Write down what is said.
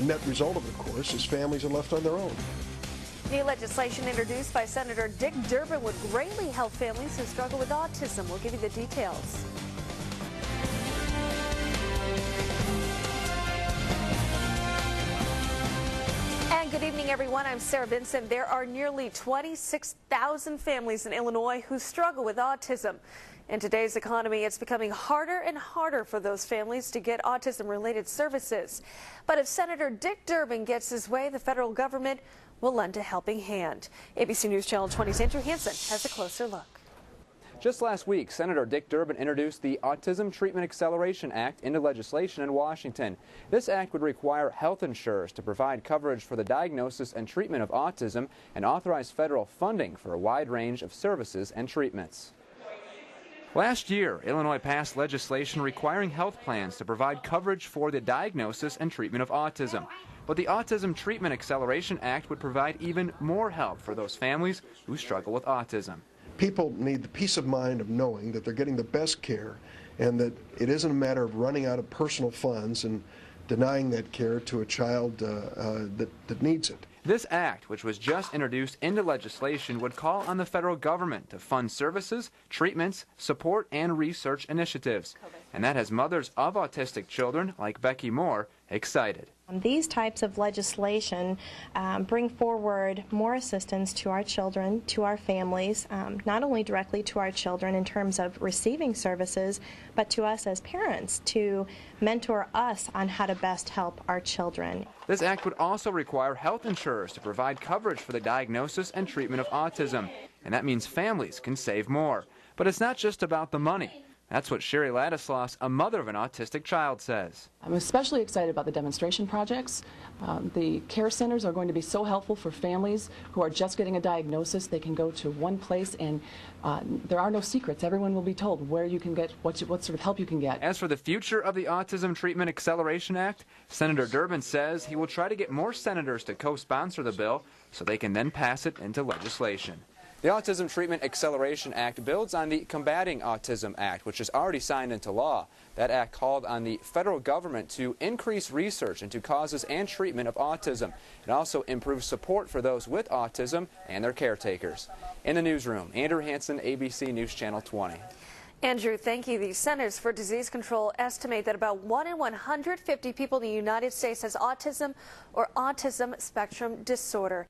The net result of it, of course, is families are left on their own. New legislation introduced by Senator Dick Durbin would greatly help families who struggle with autism. We'll give you the details. And good evening, everyone. I'm Sarah Benson. There are nearly 26,000 families in Illinois who struggle with autism. In today's economy, it's becoming harder and harder for those families to get autism-related services. But if Senator Dick Durbin gets his way, the federal government will lend a helping hand. ABC News Channel 20's Andrew Hansen has a closer look. Just last week, Senator Dick Durbin introduced the Autism Treatment Acceleration Act into legislation in Washington. This act would require health insurers to provide coverage for the diagnosis and treatment of autism and authorize federal funding for a wide range of services and treatments. Last year, Illinois passed legislation requiring health plans to provide coverage for the diagnosis and treatment of autism. But the Autism Treatment Acceleration Act would provide even more help for those families who struggle with autism. People need the peace of mind of knowing that they're getting the best care and that it isn't a matter of running out of personal funds and denying that care to a child that needs it. This act, which was just introduced into legislation, would call on the federal government to fund services, treatments, support, and research initiatives. And that has mothers of autistic children, like Becky Moore, excited. These types of legislation bring forward more assistance to our children, to our families, not only directly to our children in terms of receiving services, but to us as parents to mentor us on how to best help our children. This act would also require health insurers to provide coverage for the diagnosis and treatment of autism. And that means families can save more. But it's not just about the money. That's what Sherry Ladislaus, a mother of an autistic child, says. I'm especially excited about the demonstration projects. The care centers are going to be so helpful for families who are just getting a diagnosis. They can go to one place and there are no secrets. Everyone will be told where you can get, what sort of help you can get. As for the future of the Autism Treatment Acceleration Act, Senator Durbin says he will try to get more senators to co-sponsor the bill so they can then pass it into legislation. The Autism Treatment Acceleration Act builds on the Combating Autism Act, which is already signed into law. That act called on the federal government to increase research into causes and treatment of autism and also improve support for those with autism and their caretakers. In the newsroom, Andrew Hansen, ABC News Channel 20. Andrew, thank you. The Centers for Disease Control estimate that about 1 in 150 people in the United States has autism or autism spectrum disorder.